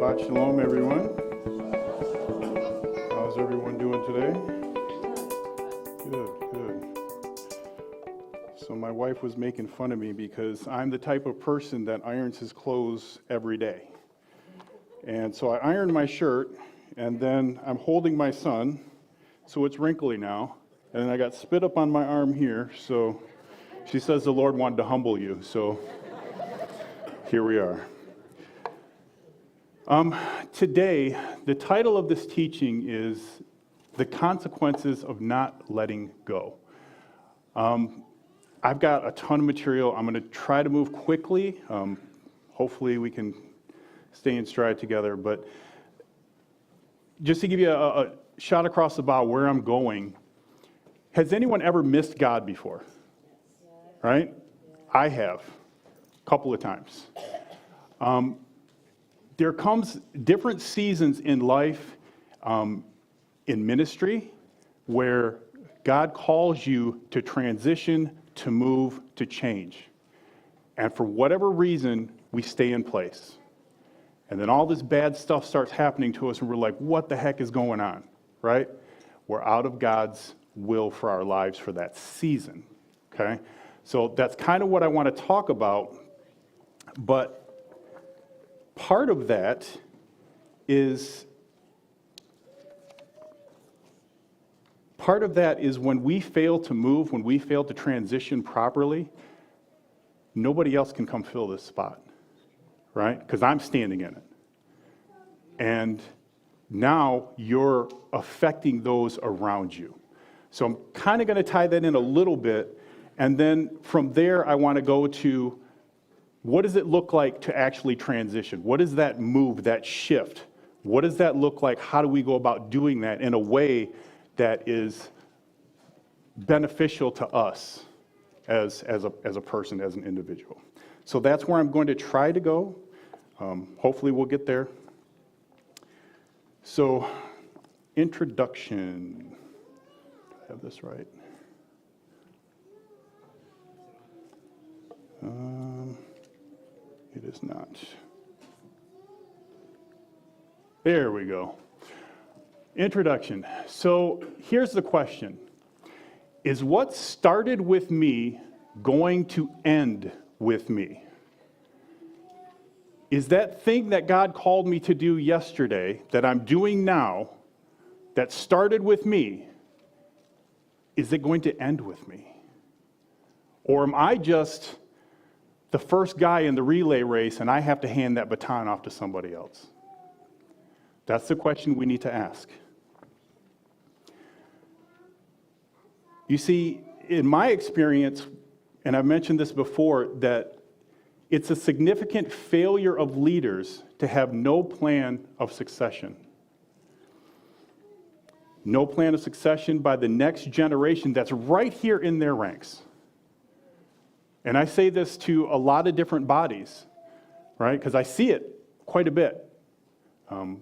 Shabbat Shalom, everyone. How's everyone doing today? Good. So my wife was making fun of me because I'm the type of person that irons his clothes every day. And so I ironed my shirt, and then I'm holding my son, so it's wrinkly now. And then I got spit up on my arm here, so she says the Lord wanted to humble you, so here we are. Today, the title of this teaching is The Consequences of Not Letting Go. I've got a ton of material. I'm going to try to move quickly. Hopefully we can stay in stride together. But just to give you a shot across the bow where I'm going, has anyone ever missed God before? Right? I have, a couple of times. There comes different seasons in life, in ministry, where God calls you to transition, to move, to change. And for whatever reason, we stay in place. And then all this bad stuff starts happening to us, and we're like, what the heck is going on, right? We're out of God's will for our lives for that season, okay? So that's kind of what I want to talk about, but part of that is when we fail to move, when we fail to transition properly, nobody else can come fill this spot, right? Because I'm standing in it. And now you're affecting those around you. So I'm kind of going to tie that in a little bit, and then from there I want to go to what does it look like to actually transition? What is that move, that shift? What does that look like? How do we go about doing that in a way that is beneficial to us as a person, as an individual? So that's where I'm going to try to go. Hopefully we'll get there. So, introduction. I have this right. It is not. There we go. Introduction. So here's the question. Is what started with me going to end with me? Is that thing that God called me to do yesterday, that I'm doing now, that started with me, is it going to end with me? Or am I just the first guy in the relay race and I have to hand that baton off to somebody else? That's the question we need to ask. You see, in my experience, and I've mentioned this before, that it's a significant failure of leaders to have no plan of succession. No plan of succession by the next generation that's right here in their ranks. And I say this to a lot of different bodies, right? Because I see it quite a bit.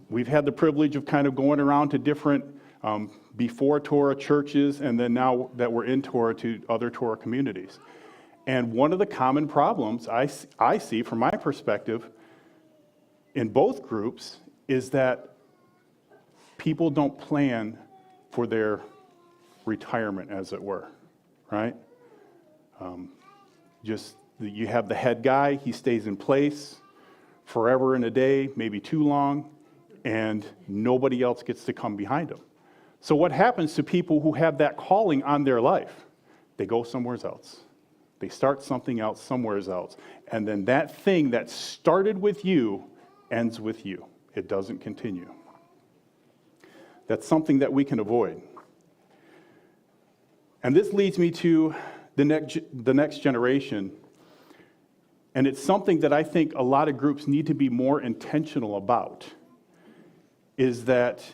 We've had the privilege of kind of going around to different before Torah churches, and then now that we're in Torah, to other Torah communities. And one of the common problems I see from my perspective in both groups is that people don't plan for their retirement, as it were, right? You have the head guy, he stays in place forever and a day, maybe too long, and nobody else gets to come behind him. So what happens to people who have that calling on their life? They go somewhere else. They start something else somewhere else. And then that thing that started with you ends with you. It doesn't continue. That's something that we can avoid. And this leads me to the next generation. And it's something that I think a lot of groups need to be more intentional about, is that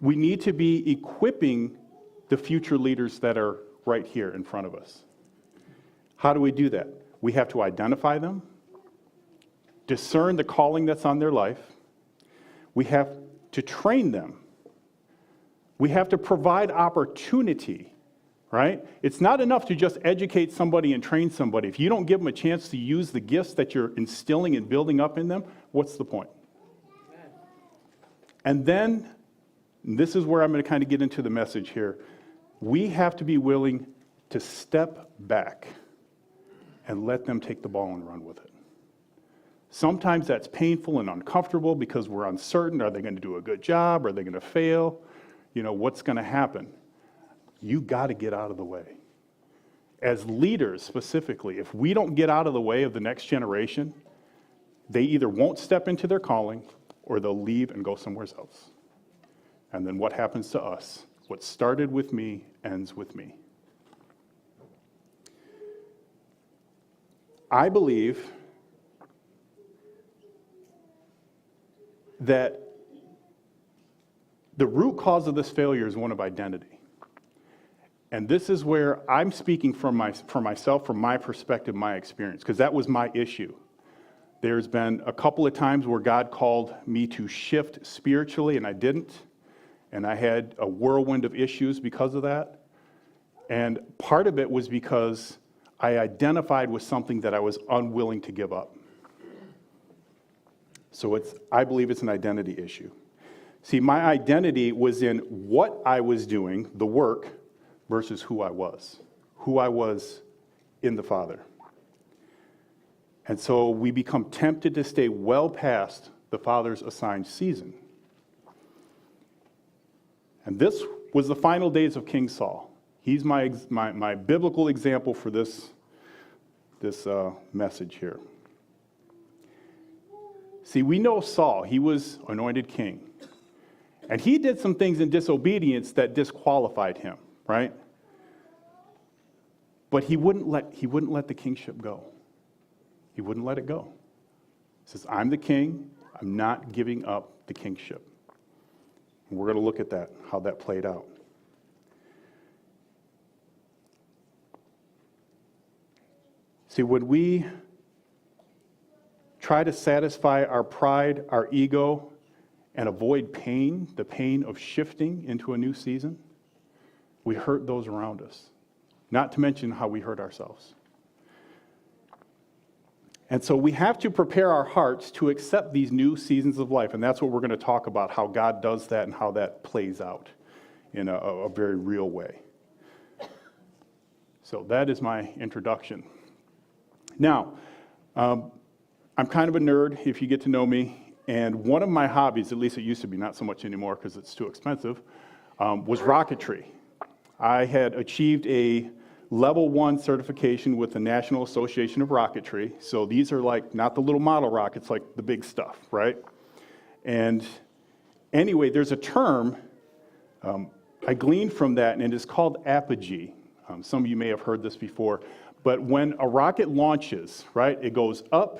we need to be equipping the future leaders that are right here in front of us. How do we do that? We have to identify them, discern the calling that's on their life. We have to train them. We have to provide opportunity, right? It's not enough to just educate somebody and train somebody. If you don't give them a chance to use the gifts that you're instilling and building up in them, what's the point? And then, this is where I'm going to kind of get into the message here. We have to be willing to step back and let them take the ball and run with it. Sometimes that's painful and uncomfortable because we're uncertain. Are they going to do a good job? Are they going to fail? What's going to happen? You got to get out of the way. As leaders specifically, if we don't get out of the way of the next generation, they either won't step into their calling or they'll leave and go somewhere else. And then what happens to us? What started with me ends with me. I believe that the root cause of this failure is one of identity. And this is where I'm speaking for myself, from my perspective, my experience, because that was my issue. There's been a couple of times where God called me to shift spiritually, and I didn't. And I had a whirlwind of issues because of that. And part of it was because I identified with something that I was unwilling to give up. So I believe it's an identity issue. See, my identity was in what I was doing, the work, versus who I was in the Father. And so we become tempted to stay well past the Father's assigned season. And this was the final days of King Saul. He's my biblical example for this message here. See, we know Saul. He was anointed king. And he did some things in disobedience that disqualified him, right? But he wouldn't let the kingship go. He wouldn't let it go. He says, I'm the king. I'm not giving up the kingship. And we're going to look at that, how that played out. See, when we try to satisfy our pride, our ego, and avoid pain, the pain of shifting into a new season, we hurt those around us. Not to mention how we hurt ourselves. And so we have to prepare our hearts to accept these new seasons of life. And that's what we're going to talk about, how God does that and how that plays out in a very real way. So that is my introduction. Now, I'm kind of a nerd, if you get to know me. And one of my hobbies, at least it used to be, not so much anymore because it's too expensive, was rocketry. I had achieved a level 1 certification with the National Association of Rocketry. So these are like not the little model rockets, like the big stuff, right? And anyway, there's a term I gleaned from that, and it's called apogee. Some of you may have heard this before. But when a rocket launches, right, it goes up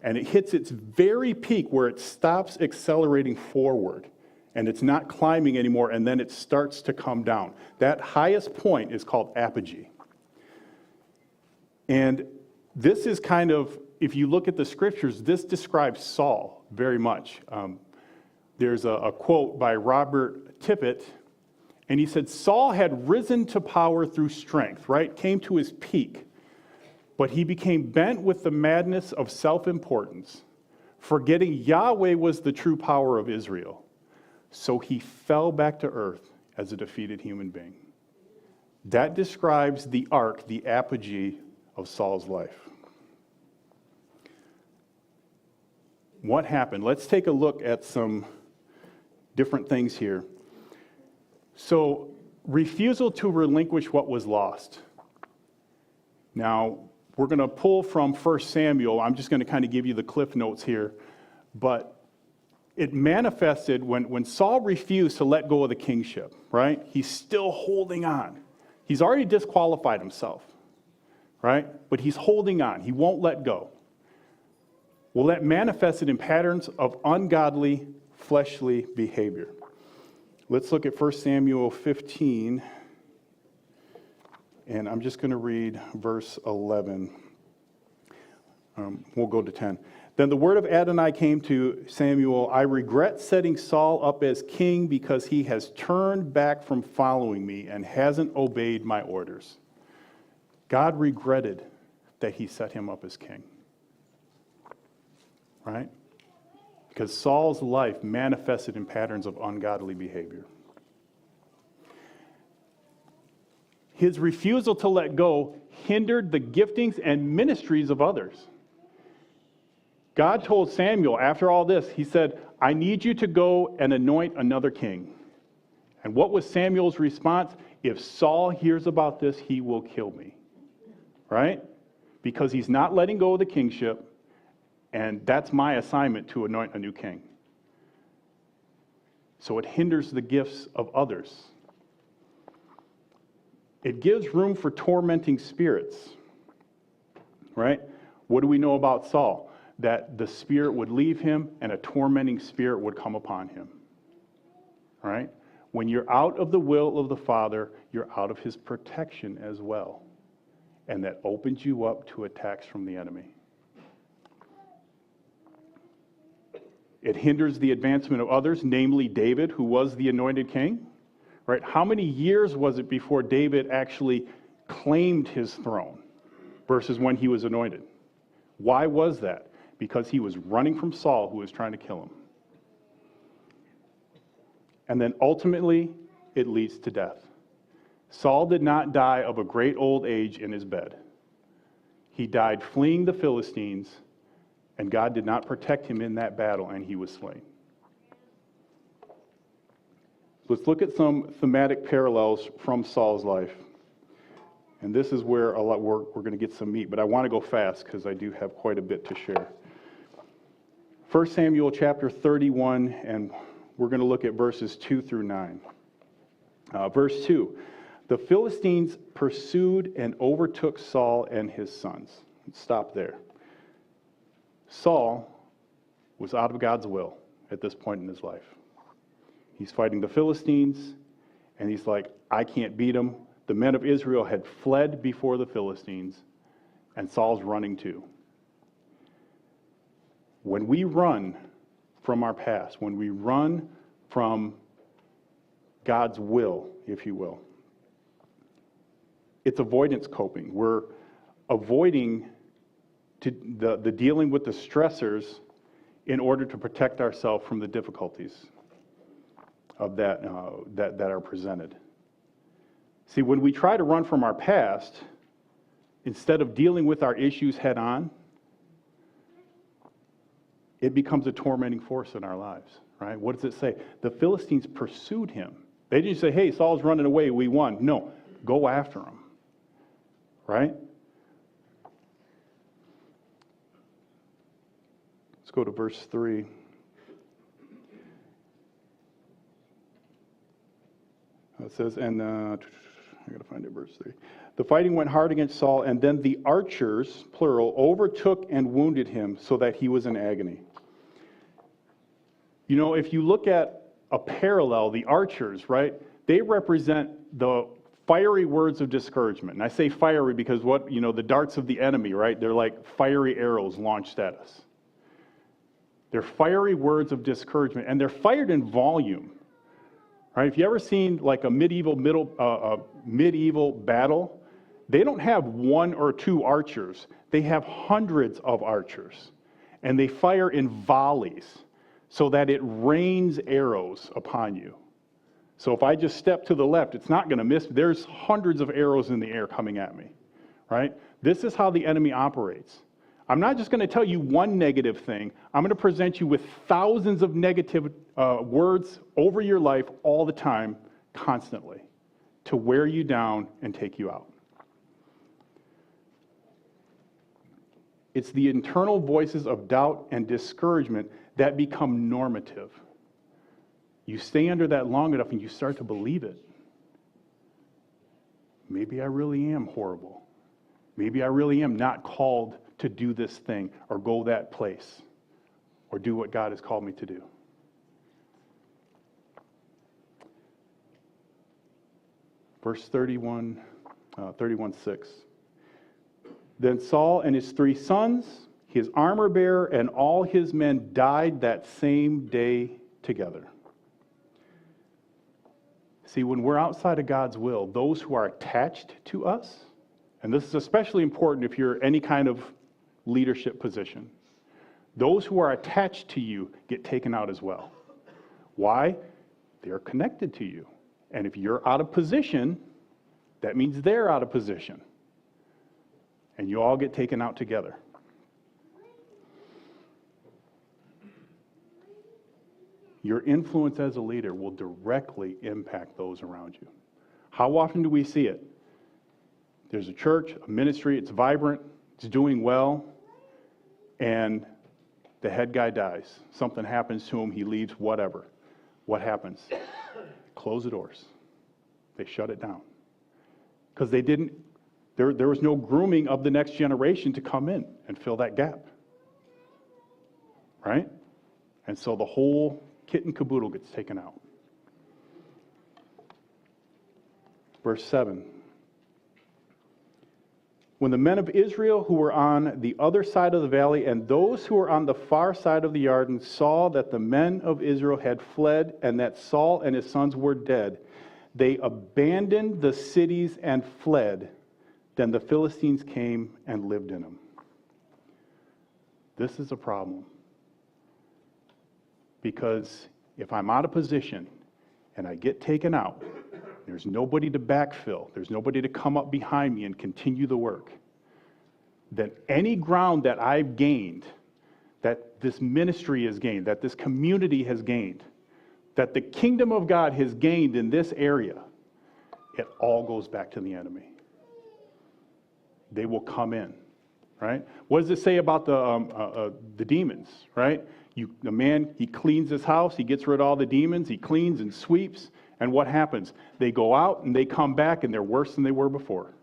and it hits its very peak where it stops accelerating forward. And it's not climbing anymore, and then it starts to come down. That highest point is called apogee. And this is kind of, if you look at the scriptures, this describes Saul very much. There's a quote by Robert Tippett, and he said, Saul had risen to power through strength, right? Came to his peak. But he became bent with the madness of self-importance, forgetting Yahweh was the true power of Israel. So he fell back to earth as a defeated human being. That describes the arc, the apogee of Saul's life. What happened? Let's take a look at some different things here. So, refusal to relinquish what was lost. Now, we're going to pull from 1 Samuel. I'm just going to kind of give you the cliff notes here. But it manifested when Saul refused to let go of the kingship, right? He's still holding on. He's already disqualified himself, right? But he's holding on. He won't let go. Well, that manifested in patterns of ungodly, fleshly behavior. Let's look at 1 Samuel 15. And I'm just going to read verse 11. We'll go to 10. Then the word of Adonai came to Samuel, I regret setting Saul up as king because he has turned back from following me and hasn't obeyed my orders. God regretted that he set him up as king. Right? Because Saul's life manifested in patterns of ungodly behavior. His refusal to let go hindered the giftings and ministries of others. God told Samuel after all this, he said, I need you to go and anoint another king. And what was Samuel's response? If Saul hears about this, he will kill me. Right? Because he's not letting go of the kingship, and that's my assignment to anoint a new king. So it hinders the gifts of others. It gives room for tormenting spirits. Right? What do we know about Saul? That the spirit would leave him and a tormenting spirit would come upon him. Right? When you're out of the will of the Father, you're out of his protection as well. And that opens you up to attacks from the enemy. It hinders the advancement of others, namely David, who was the anointed king. Right? How many years was it before David actually claimed his throne versus when he was anointed? Why was that? Because he was running from Saul, who was trying to kill him. And then ultimately, it leads to death. Saul did not die of a great old age in his bed. He died fleeing the Philistines, and God did not protect him in that battle, and he was slain. Let's look at some thematic parallels from Saul's life. And this is where we're going to get some meat, but I want to go fast because I do have quite a bit to share. 1 Samuel chapter 31, and we're going to look at verses 2 through 9. Verse 2, the Philistines pursued and overtook Saul and his sons. Let's stop there. Saul was out of God's will at this point in his life. He's fighting the Philistines, and he's like, I can't beat them. The men of Israel had fled before the Philistines, and Saul's running too. When we run from our past, when we run from God's will, if you will, it's avoidance coping. We're avoiding the dealing with the stressors in order to protect ourselves from the difficulties of that are presented. See, when we try to run from our past, instead of dealing with our issues head on, it becomes a tormenting force in our lives, right? What does it say? The Philistines pursued him. They didn't say, hey, Saul's running away, we won. No, go after him, right? Let's go to verse 3. It says, and I got to find it, verse 3. The fighting went hard against Saul, and then the archers, plural, overtook and wounded him so that he was in agony. You know, if you look at a parallel, the archers, right, they represent the fiery words of discouragement. And I say fiery because the darts of the enemy, right, they're like fiery arrows launched at us. They're fiery words of discouragement, and they're fired in volume. Right? If you ever seen like a medieval battle, they don't have one or two archers. They have hundreds of archers, and they fire in volleys so that it rains arrows upon you. So if I just step to the left, it's not going to miss. There's hundreds of arrows in the air coming at me. Right? This is how the enemy operates. I'm not just going to tell you one negative thing. I'm going to present you with thousands of negative words over your life all the time, constantly, to wear you down and take you out. It's the internal voices of doubt and discouragement that become normative. You stay under that long enough and you start to believe it. Maybe I really am horrible. Maybe I really am not called to do this thing or go that place or do what God has called me to do. Verse 31:6. Then Saul and his 3 sons, his armor bearer and all his men died that same day together. See, when we're outside of God's will, those who are attached to us, and this is especially important if you're any kind of leadership position, those who are attached to you get taken out as well. Why? They're connected to you. And if you're out of position, that means they're out of position. And you all get taken out together. Your influence as a leader will directly impact those around you. How often do we see it? There's a church, a ministry, it's vibrant, it's doing well, and the head guy dies. Something happens to him, he leaves, whatever. What happens? Close the doors. They shut it down. Because they didn't, there was no grooming of the next generation to come in and fill that gap. Right? And so the whole kit and caboodle gets taken out. Verse 7. When the men of Israel who were on the other side of the valley and those who were on the far side of the Jordan saw that the men of Israel had fled and that Saul and his sons were dead, they abandoned the cities and fled. Then the Philistines came and lived in them. This is a problem. Because if I'm out of position and I get taken out, there's nobody to backfill, there's nobody to come up behind me and continue the work, then any ground that I've gained, that this ministry has gained, that this community has gained, that the kingdom of God has gained in this area, it all goes back to the enemy. They will come in, right? What does it say about the demons, right? The man, he cleans his house, he gets rid of all the demons, he cleans and sweeps, and what happens? They go out and they come back and they're worse than they were before.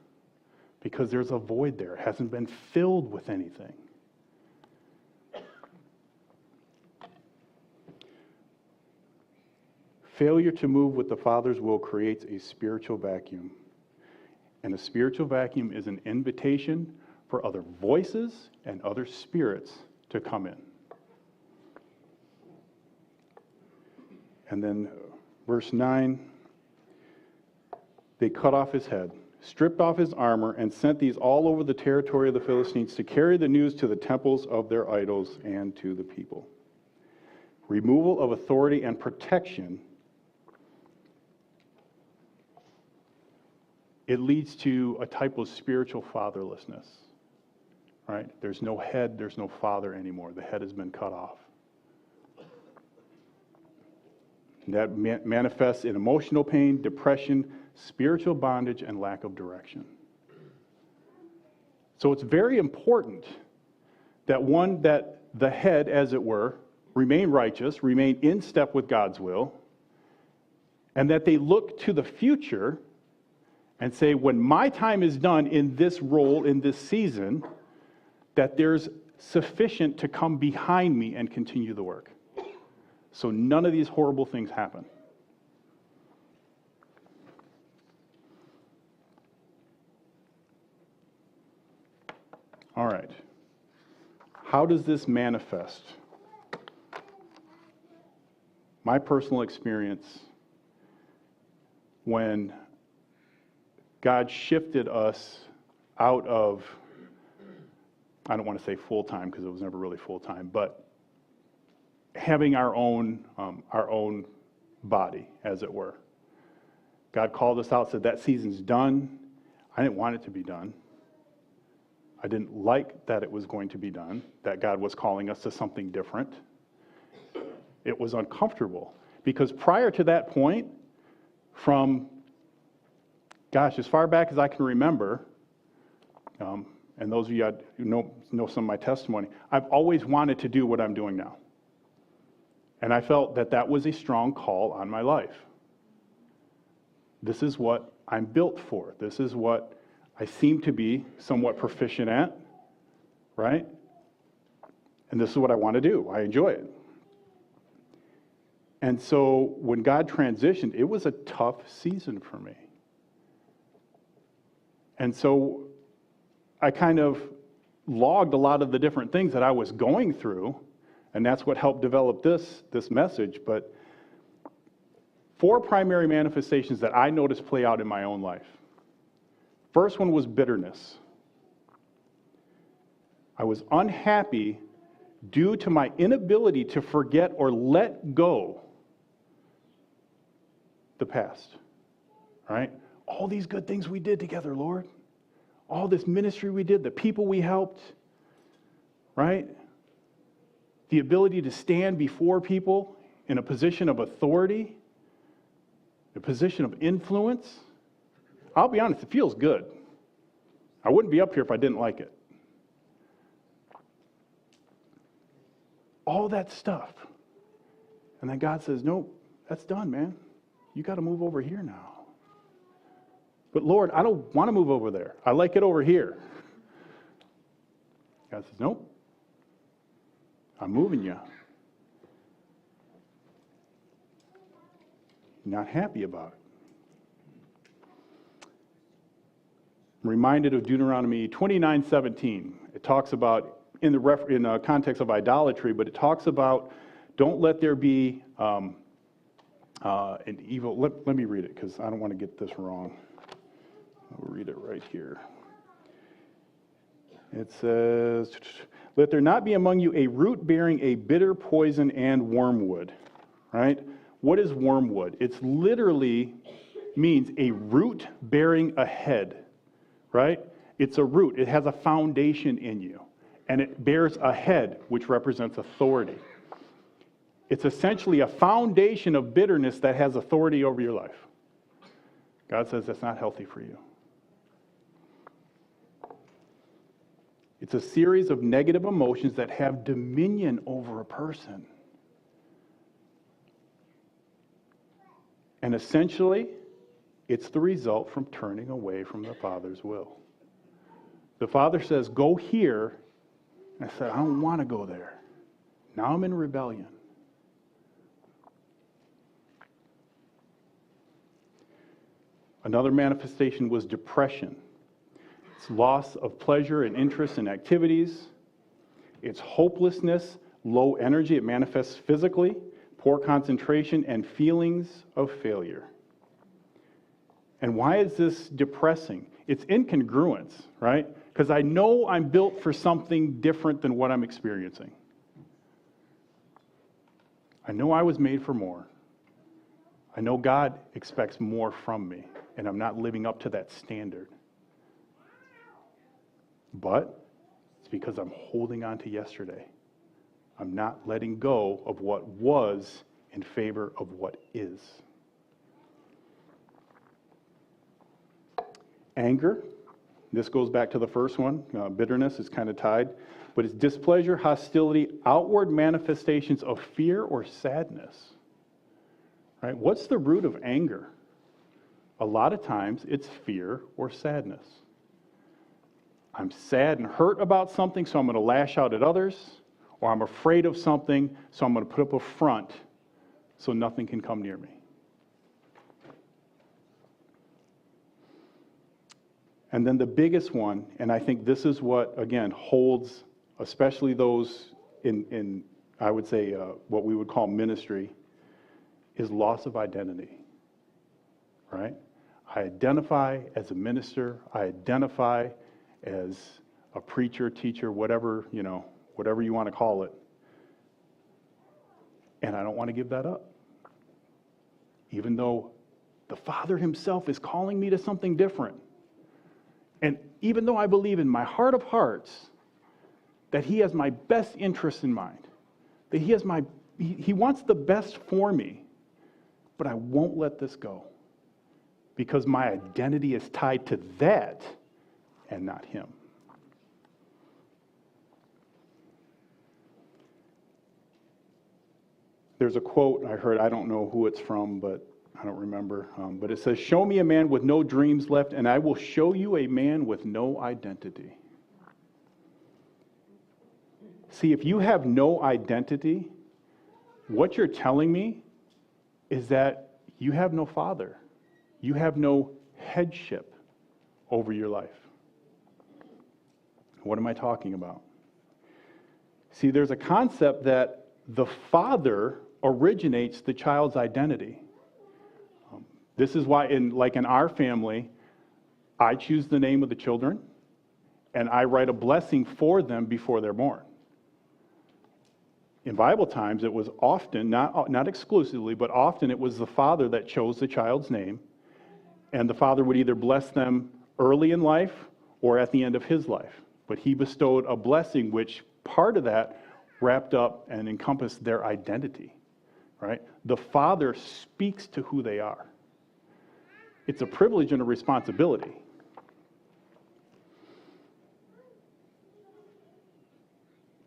Because there's a void there. It hasn't been filled with anything. Failure to move with the Father's will creates a spiritual vacuum. And a spiritual vacuum is an invitation for other voices and other spirits to come in. And then verse 9, they cut off his head, stripped off his armor, and sent these all over the territory of the Philistines to carry the news to the temples of their idols and to the people. Removal of authority and protection, it leads to a type of spiritual fatherlessness, right? There's no head, there's no father anymore. The head has been cut off. That manifests in emotional pain, depression, spiritual bondage, and lack of direction. So it's very important that the head, as it were, remain righteous, remain in step with God's will, and that they look to the future and say, when my time is done in this role, in this season, that there's sufficient to come behind me and continue the work. So none of these horrible things happen. All right. How does this manifest? My personal experience, when God shifted us out of, I don't want to say full-time because it was never really full-time, but having our own body, as it were. God called us out, said that season's done. I didn't want it to be done. I didn't like that it was going to be done, that God was calling us to something different. It was uncomfortable because prior to that point, from, as far back as I can remember, and those of you who know some of my testimony, I've always wanted to do what I'm doing now. And I felt that that was a strong call on my life. This is what I'm built for. This is what I seem to be somewhat proficient at, right? And this is what I want to do. I enjoy it. And so when God transitioned, it was a tough season for me. And so I kind of logged a lot of the different things that I was going through, and that's what helped develop this message. But 4 primary manifestations that I noticed play out in my own life. First one was bitterness. I was unhappy due to my inability to forget or let go the past, right? All these good things we did together, Lord. All this ministry we did, the people we helped, right? The ability to stand before people in a position of authority, a position of influence. I'll be honest, it feels good. I wouldn't be up here if I didn't like it. All that stuff. And then God says, nope, that's done, man. You got to move over here now. But Lord, I don't want to move over there. I like it over here. God says, nope. I'm moving you. You're not happy about it. I'm reminded of Deuteronomy 29:17. It talks about, in the context of idolatry, but it talks about, don't let there be an evil. Let me read it, because I don't want to get this wrong. I'll read it right here. It says, let there not be among you a root bearing a bitter poison and wormwood. Right? What is wormwood? It's literally means a root bearing a head. Right? It's a root. It has a foundation in you. And it bears a head, which represents authority. It's essentially a foundation of bitterness that has authority over your life. God says that's not healthy for you. It's a series of negative emotions that have dominion over a person. And essentially, it's the result from turning away from the Father's will. The Father says, go here. And I said, I don't want to go there. Now I'm in rebellion. Another manifestation was depression. It's loss of pleasure and interest in activities. It's hopelessness, low energy. It manifests physically, poor concentration, and feelings of failure. And why is this depressing? It's incongruence, right? Because I know I'm built for something different than what I'm experiencing. I know I was made for more. I know God expects more from me, and I'm not living up to that standard. But it's because I'm holding on to yesterday. I'm not letting go of what was in favor of what is. Anger. This goes back to the first one. Bitterness is kind of tied. But it's displeasure, hostility, outward manifestations of fear or sadness. Right? What's the root of anger? A lot of times it's fear or sadness. I'm sad and hurt about something, so I'm going to lash out at others. Or I'm afraid of something, so I'm going to put up a front so nothing can come near me. And then the biggest one, and I think this is what, again, holds, especially those in I would say, what we would call ministry, is loss of identity, right? I identify as a minister. I identify as a preacher, teacher, whatever you want to call it. And I don't want to give that up. Even though the Father himself is calling me to something different. And even though I believe in my heart of hearts that he has my best interests in mind, that he wants the best for me, but I won't let this go because my identity is tied to that and not him. There's a quote I heard, I don't know who it's from, but I don't remember, but it says, "Show me a man with no dreams left, and I will show you a man with no identity." See, if you have no identity, what you're telling me is that you have no father. You have no headship over your life. What am I talking about? See, there's a concept that the father originates the child's identity. This is why, in our family, I choose the name of the children, and I write a blessing for them before they're born. In Bible times, it was often, not exclusively, but often it was the father that chose the child's name, and the father would either bless them early in life or at the end of his life. But he bestowed a blessing which part of that wrapped up and encompassed their identity, right? The father speaks to who they are. It's a privilege and a responsibility.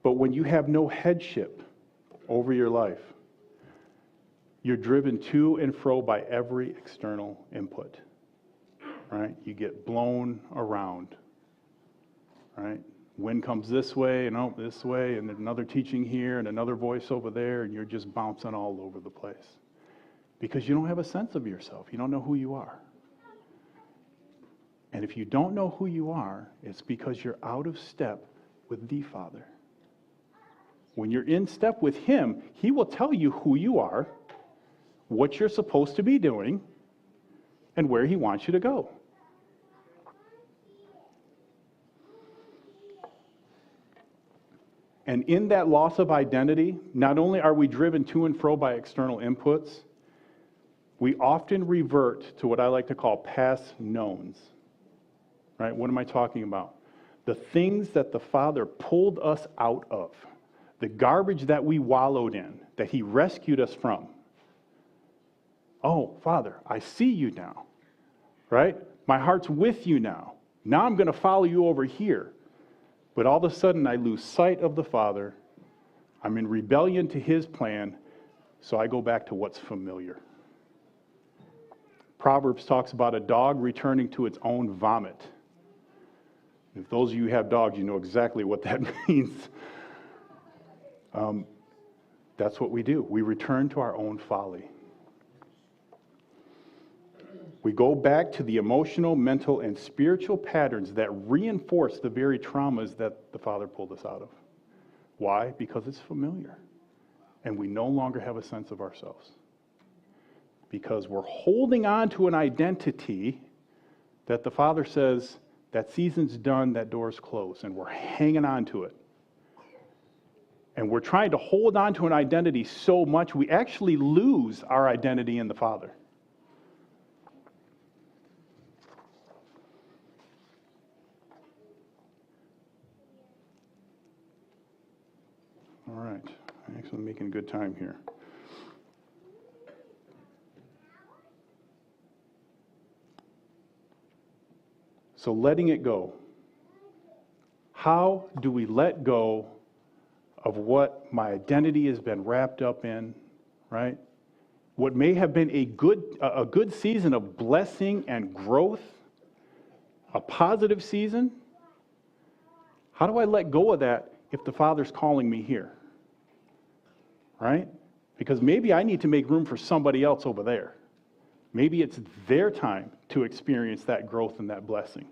But when you have no headship over your life, you're driven to and fro by every external input, right? You get blown around, right? Wind comes this way and this way, and another teaching here and another voice over there, and you're just bouncing all over the place because you don't have a sense of yourself. You don't know who you are. And if you don't know who you are, it's because you're out of step with the Father. When you're in step with Him, He will tell you who you are, what you're supposed to be doing, and where He wants you to go. And in that loss of identity, not only are we driven to and fro by external inputs, we often revert to what I like to call past knowns. Right? What am I talking about? The things that the Father pulled us out of, the garbage that we wallowed in, that He rescued us from. Oh, Father, I see you now. Right? My heart's with you now. Now I'm going to follow you over here. But all of a sudden, I lose sight of the Father. I'm in rebellion to His plan, so I go back to what's familiar. Proverbs talks about a dog returning to its own vomit. If those of you who have dogs, you know exactly what that means. That's what we do. We return to our own folly. We go back to the emotional, mental, and spiritual patterns that reinforce the very traumas that the Father pulled us out of. Why? Because it's familiar. And we no longer have a sense of ourselves. Because we're holding on to an identity that the Father says, that season's done, that door's closed, and we're hanging on to it. And we're trying to hold on to an identity so much, we actually lose our identity in the Father. All right, I'm actually making good time here. So letting it go. How do we let go of what my identity has been wrapped up in, right? What may have been a good season of blessing and growth, a positive season. How do I let go of that if the Father's calling me here? Right? Because maybe I need to make room for somebody else over there. Maybe it's their time to experience that growth and that blessing.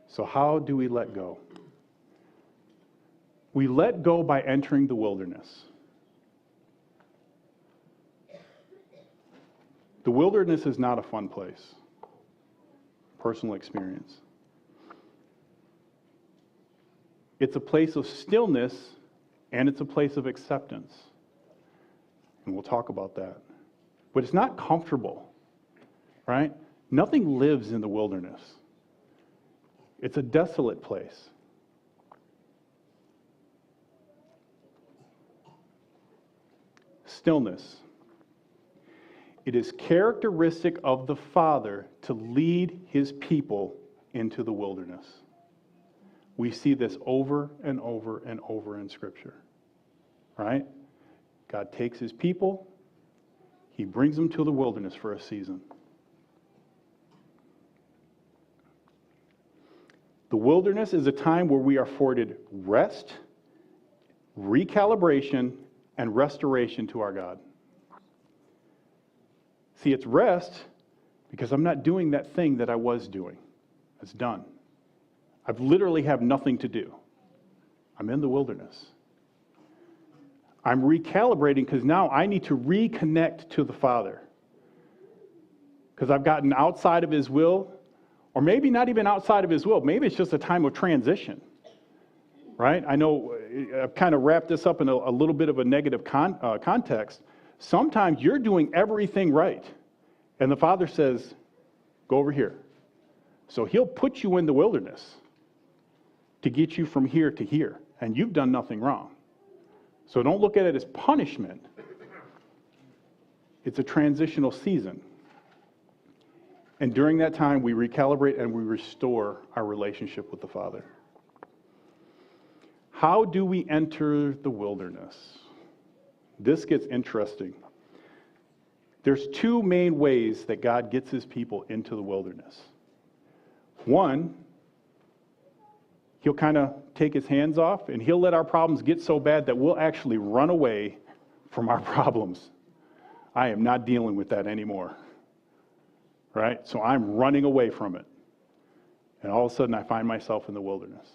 So how do we let go? We let go by entering the wilderness. The wilderness is not a fun place. Personal experience. It's a place of stillness, and it's a place of acceptance. And we'll talk about that. But it's not comfortable, right? Nothing lives in the wilderness. It's a desolate place. Stillness. It is characteristic of the Father to lead His people into the wilderness. We see this over and over and over in Scripture, right? God takes His people, He brings them to the wilderness for a season. The wilderness is a time where we are afforded rest, recalibration, and restoration to our God. See, it's rest because I'm not doing that thing that I was doing. It's done. I literally have nothing to do. I'm in the wilderness. I'm recalibrating because now I need to reconnect to the Father. Because I've gotten outside of His will, or maybe not even outside of His will. Maybe it's just a time of transition, right? I know I've kind of wrapped this up in a little bit of a negative context. Sometimes you're doing everything right, and the Father says, go over here. So He'll put you in the wilderness to get you from here to here, and you've done nothing wrong. So don't look at it as punishment. It's a transitional season. And during that time, we recalibrate and we restore our relationship with the Father. How do we enter the wilderness? This gets interesting. There's two main ways that God gets His people into the wilderness. One, He'll kind of take His hands off, and He'll let our problems get so bad that we'll actually run away from our problems. I am not dealing with that anymore. Right? So I'm running away from it. And all of a sudden, I find myself in the wilderness.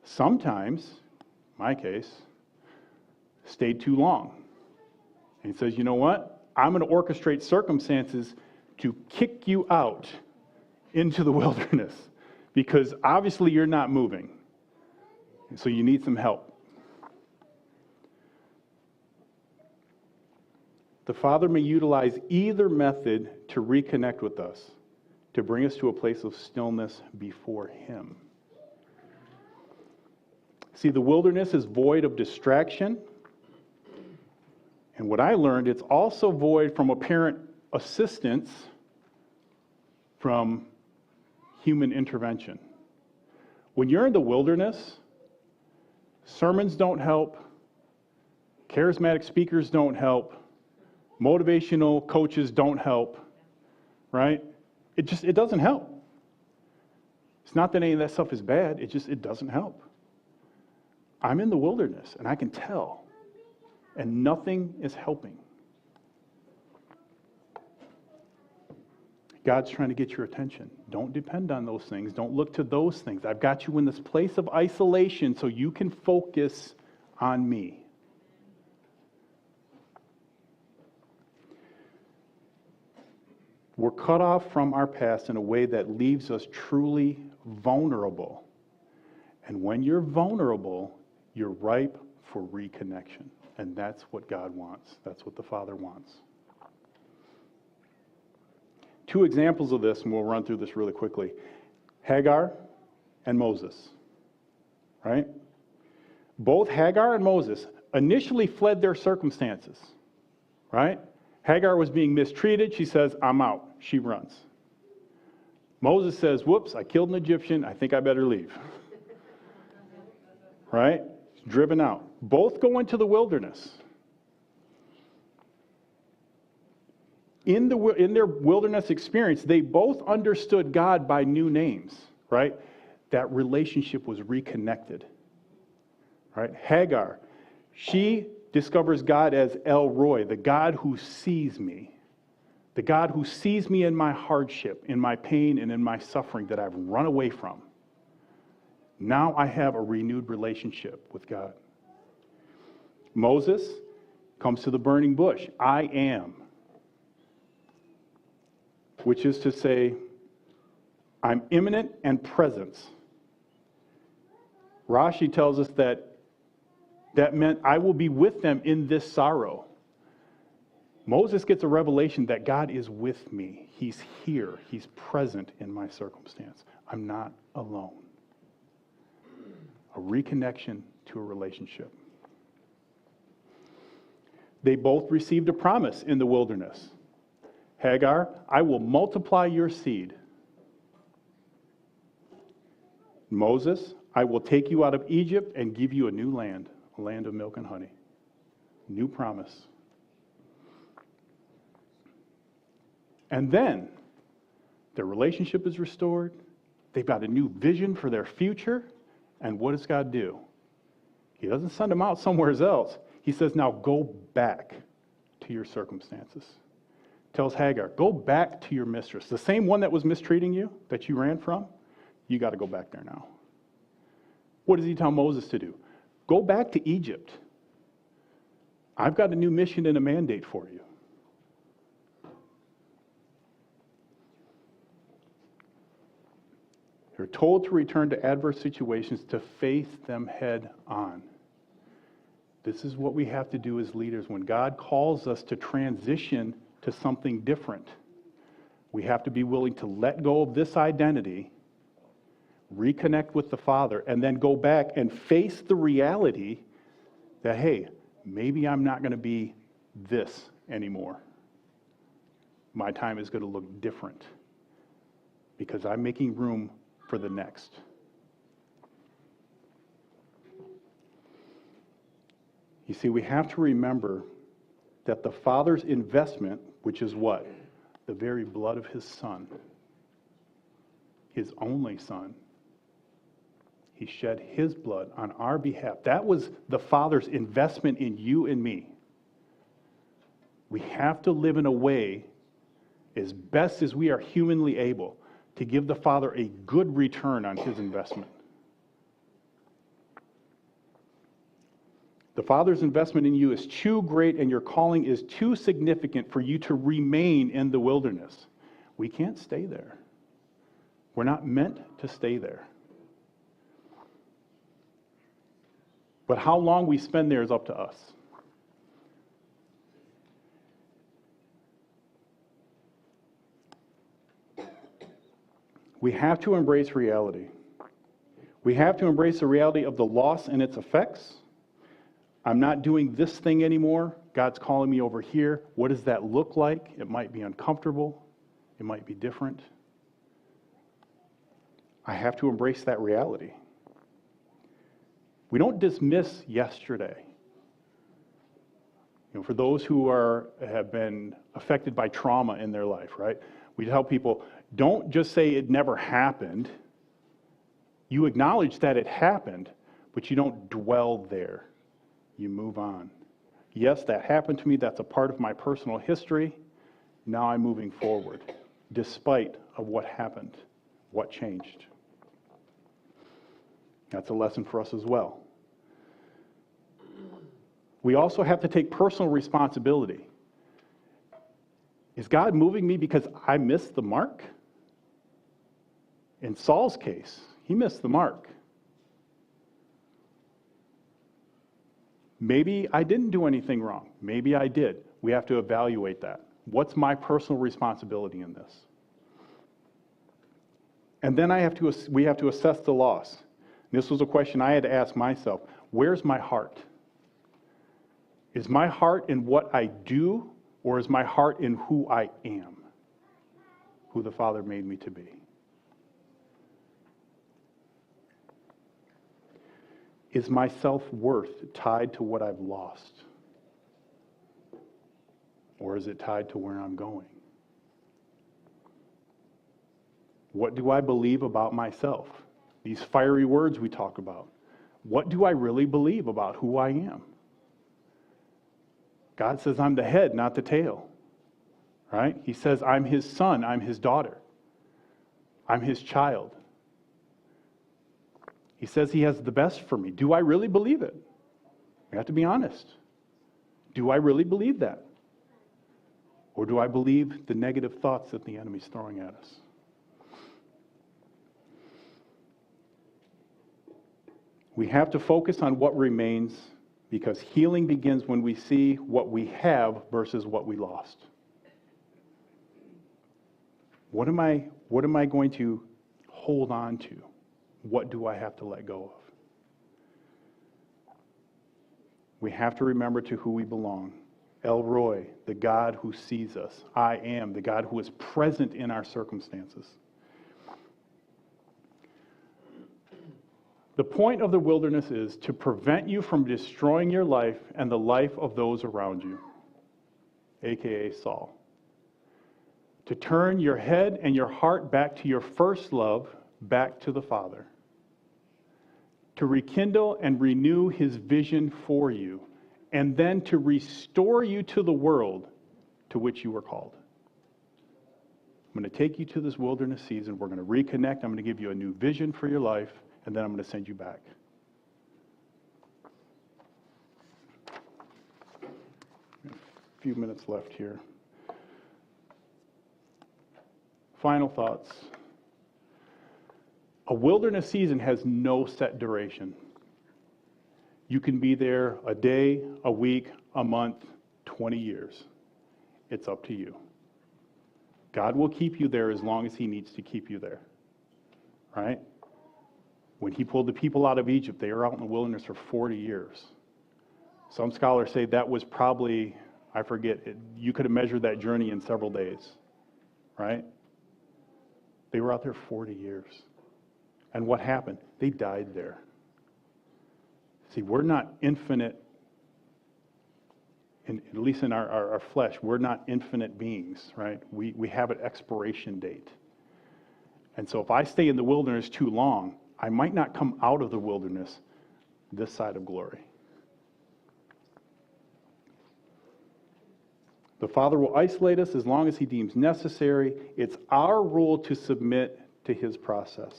Sometimes, my case, stayed too long. And He says, you know what? I'm going to orchestrate circumstances to kick you out into the wilderness, because obviously you're not moving. And so you need some help. The Father may utilize either method to reconnect with us, to bring us to a place of stillness before Him. See, the wilderness is void of distraction. And what I learned, it's also void from apparent assistance from human intervention. When you're in the wilderness, sermons don't help, charismatic speakers don't help, motivational coaches don't help, right? It doesn't help. It's not that any of that stuff is bad, it doesn't help. I'm in the wilderness, and I can tell, and nothing is helping. God's trying to get your attention. Don't depend on those things. Don't look to those things. I've got you in this place of isolation so you can focus on me. We're cut off from our past in a way that leaves us truly vulnerable. And when you're vulnerable, you're ripe for reconnection. And that's what God wants. That's what the Father wants. Two examples of this, and we'll run through this really quickly. Hagar and Moses, right? Both Hagar and Moses initially fled their circumstances, right? Hagar was being mistreated. She says, I'm out. She runs. Moses says, whoops, I killed an Egyptian. I think I better leave. Right? Driven out. Both go into the wilderness. In their wilderness experience, they both understood God by new names, right? That relationship was reconnected, right? Hagar, she discovers God as El Roy, the God who sees me, the God who sees me in my hardship, in my pain, and in my suffering that I've run away from. Now I have a renewed relationship with God. Moses comes to the burning bush. I am. Which is to say, I'm immanent and presence. Rashi tells us that meant I will be with them in this sorrow. Moses gets a revelation that God is with me. He's here. He's present in my circumstance. I'm not alone. A reconnection to a relationship. They both received a promise in the wilderness. Hagar, I will multiply your seed. Moses, I will take you out of Egypt and give you a new land, a land of milk and honey. New promise. And then their relationship is restored. They've got a new vision for their future. And what does God do? He doesn't send them out somewhere else. He says, now go back to your circumstances. tells Hagar, go back to your mistress. The same one that was mistreating you, that you ran from, you got to go back there now. What does he tell Moses to do? Go back to Egypt. I've got a new mission and a mandate for you. You're told to return to adverse situations to face them head on. This is what we have to do as leaders. When God calls us to transition to something different, we have to be willing to let go of this identity, reconnect with the Father, and then go back and face the reality that, hey, maybe I'm not going to be this anymore. My time is going to look different because I'm making room for the next. You see, we have to remember that the Father's investment, which is what? The very blood of his Son, his only Son. He shed his blood on our behalf. That was the Father's investment in you and me. We have to live in a way, as best as we are humanly able, to give the Father a good return on his investment. The Father's investment in you is too great and your calling is too significant for you to remain in the wilderness. We can't stay there. We're not meant to stay there. But how long we spend there is up to us. We have to embrace reality. We have to embrace the reality of the loss and its effects. I'm not doing this thing anymore. God's calling me over here. What does that look like? It might be uncomfortable. It might be different. I have to embrace that reality. We don't dismiss yesterday. For those who have been affected by trauma in their life, right? We tell people, don't just say it never happened. You acknowledge that it happened, but you don't dwell there. You move on. Yes, that happened to me. That's a part of my personal history. Now I'm moving forward, despite of what happened, what changed. That's a lesson for us as well. We also have to take personal responsibility. Is God moving me because I missed the mark? In Saul's case, he missed the mark. Maybe I didn't do anything wrong. Maybe I did. We have to evaluate that. What's my personal responsibility in this? And then we have to assess the loss. This was a question I had to ask myself. Where's my heart? Is my heart in what I do, or is my heart in who I am? Who the Father made me to be. Is my self-worth tied to what I've lost? Or is it tied to where I'm going? What do I believe about myself? These fiery words we talk about. What do I really believe about who I am? God says I'm the head, not the tail. Right? He says I'm his son, I'm his daughter. I'm his child. He says he has the best for me. Do I really believe it? I have to be honest. Do I really believe that? Or do I believe the negative thoughts that the enemy's throwing at us? We have to focus on what remains, because healing begins when we see what we have versus what we lost. What am I going to hold on to? What do I have to let go of? We have to remember to who we belong. El Roy, the God who sees us. I am, the God who is present in our circumstances. The point of the wilderness is to prevent you from destroying your life and the life of those around you, aka Saul. To turn your head and your heart back to your first love, back to the Father. To rekindle and renew his vision for you, and then to restore you to the world to which you were called. I'm going to take you to this wilderness season. We're going to reconnect. I'm going to give you a new vision for your life, and then I'm going to send you back. A few minutes left here. Final thoughts. A wilderness season has no set duration. You can be there a day, a week, a month, 20 years. It's up to you. God will keep you there as long as he needs to keep you there. Right? When he pulled the people out of Egypt, they were out in the wilderness for 40 years. Some scholars say that was probably, I forget, you could have measured that journey in several days. Right? They were out there 40 years. And what happened? They died there. See, we're not infinite, at least in our flesh, we're not infinite beings, right? We have an expiration date. And so if I stay in the wilderness too long, I might not come out of the wilderness this side of glory. The Father will isolate us as long as he deems necessary. It's our role to submit to his process.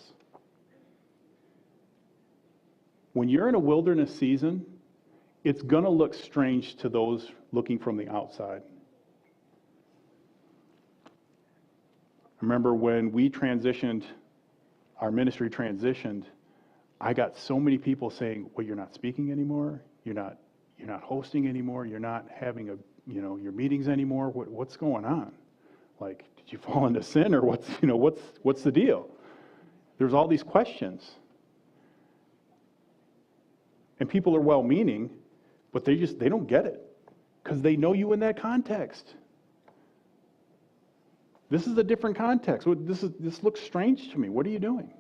When you're in a wilderness season, it's going to look strange to those looking from the outside. I remember when we transitioned, our ministry transitioned, I got so many people saying, well, you're not speaking anymore, you're not hosting anymore, you're not having your meetings anymore. What's going on? Like, did you fall into sin, or what's the deal? There's all these questions. And people are well-meaning, but they don't get it because they know you in that context. This is a different context. This looks strange to me. What are you doing?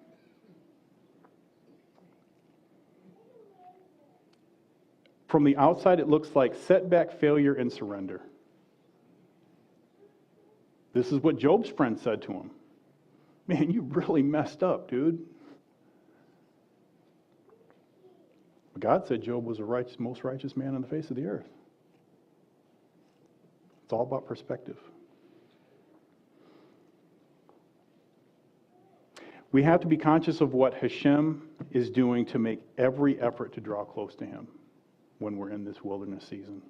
From the outside, it looks like setback, failure, and surrender. This is what Job's friend said to him. Man, you really messed up, dude. But God said Job was the most righteous man on the face of the earth. It's all about perspective. We have to be conscious of what Hashem is doing to make every effort to draw close to him when we're in this wilderness season.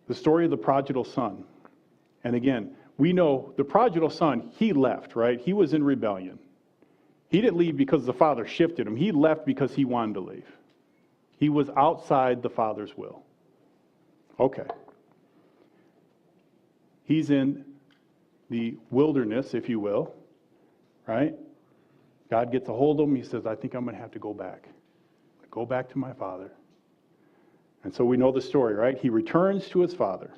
The story of the prodigal son. And again, we know the prodigal son, he left, right? He was in rebellion. He didn't leave because the father shifted him. He left because he wanted to leave. He was outside the father's will. Okay. He's in the wilderness, if you will, right? God gets a hold of him. He says, I think I'm going to have to go back. Go back to my father. And so we know the story, right? He returns to his father.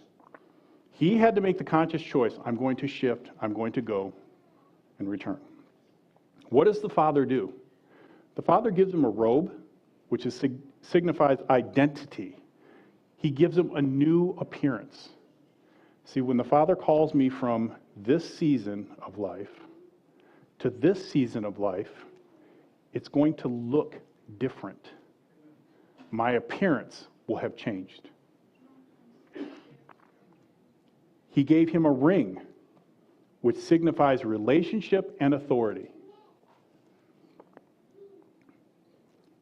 He had to make the conscious choice. I'm going to shift. I'm going to go and return. What does the father do? The father gives him a robe, which signifies identity. He gives him a new appearance. See, when the father calls me from this season of life to this season of life, it's going to look different. My appearance will have changed. He gave him a ring, which signifies relationship and authority.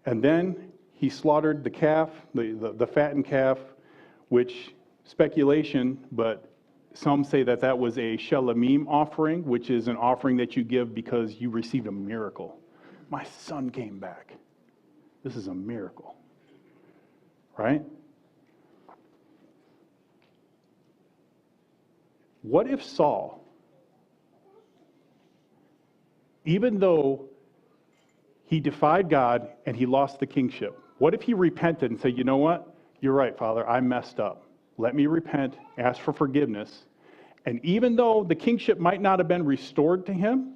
And then he slaughtered the calf, the fattened calf, which speculation, but some say that was a shelamim offering, which is an offering that you give because you received a miracle. My son came back. This is a miracle, right? What if Saul, even though he defied God and he lost the kingship, what if he repented and said, you know what? You're right, Father, I messed up. Let me repent, ask for forgiveness. And even though the kingship might not have been restored to him,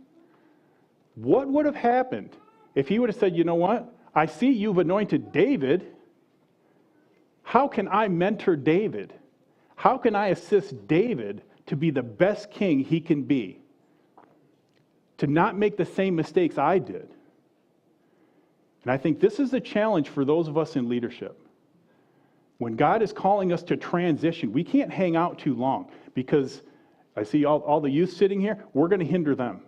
what would have happened if he would have said, you know what? I see you've anointed David. How can I mentor David? How can I assist David to be the best king he can be? To not make the same mistakes I did. And I think this is a challenge for those of us in leadership. When God is calling us to transition, we can't hang out too long, because I see all the youth sitting here, we're going to hinder them.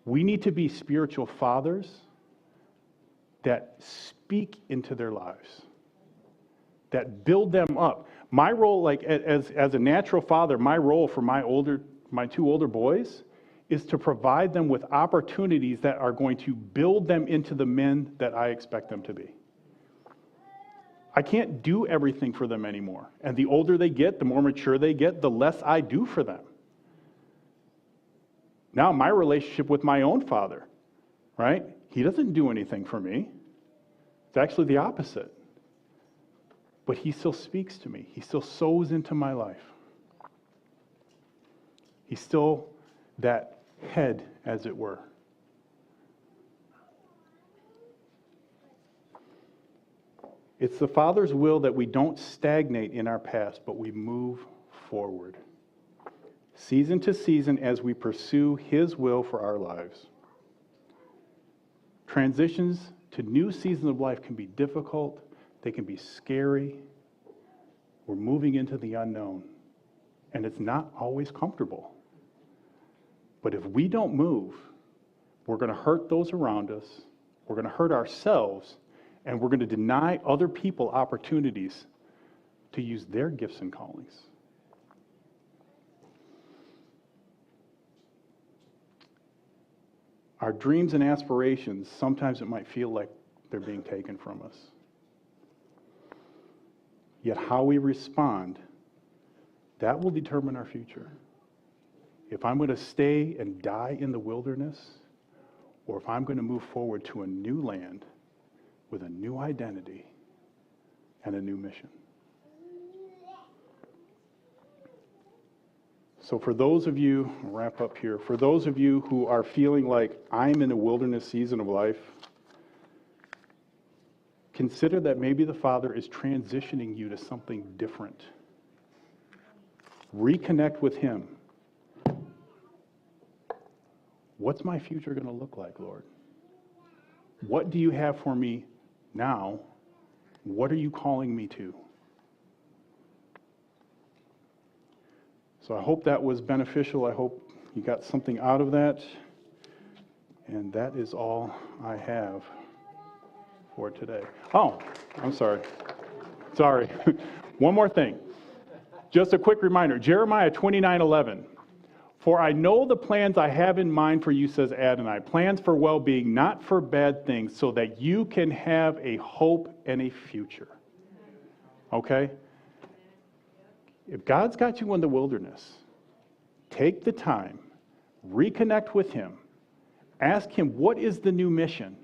We need to be spiritual fathers that speak into their lives, that build them up. My role, like as a natural father, my role for my two older boys is to provide them with opportunities that are going to build them into the men that I expect them to be. I can't do everything for them anymore. And the older they get, the more mature they get, the less I do for them. Now, my relationship with my own father, right? He doesn't do anything for me. It's actually the opposite. But he still speaks to me. He still sows into my life. He's still that head, as it were. It's the Father's will that we don't stagnate in our past, but we move forward, season to season, as we pursue His will for our lives. Transitions to new seasons of life can be difficult. They can be scary. We're moving into the unknown, and it's not always comfortable. But if we don't move, we're going to hurt those around us, we're going to hurt ourselves, and we're going to deny other people opportunities to use their gifts and callings. Our dreams and aspirations, sometimes it might feel like they're being taken from us. Yet how we respond, that will determine our future. If I'm going to stay and die in the wilderness, or if I'm going to move forward to a new land with a new identity and a new mission. So for those of you, I'll wrap up here, for those of you who are feeling like I'm in a wilderness season of life, consider that maybe the Father is transitioning you to something different. Reconnect with Him. What's my future going to look like, Lord? What do you have for me now? What are you calling me to? So I hope that was beneficial. I hope you got something out of that. And that is all I have for today. Oh, I'm sorry. Sorry. One more thing. Just a quick reminder. Jeremiah 29:11. For I know the plans I have in mind for you, says Adonai, plans for well-being, not for bad things, so that you can have a hope and a future. Okay? If God's got you in the wilderness, take the time, reconnect with Him, ask Him, what is the new mission?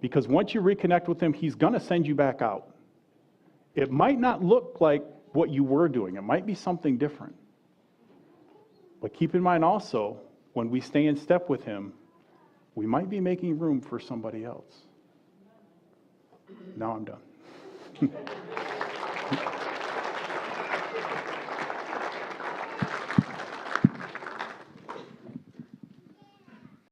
Because once you reconnect with Him, He's going to send you back out. It might not look like what you were doing. It might be something different. But keep in mind also, when we stay in step with Him, we might be making room for somebody else. Now I'm done.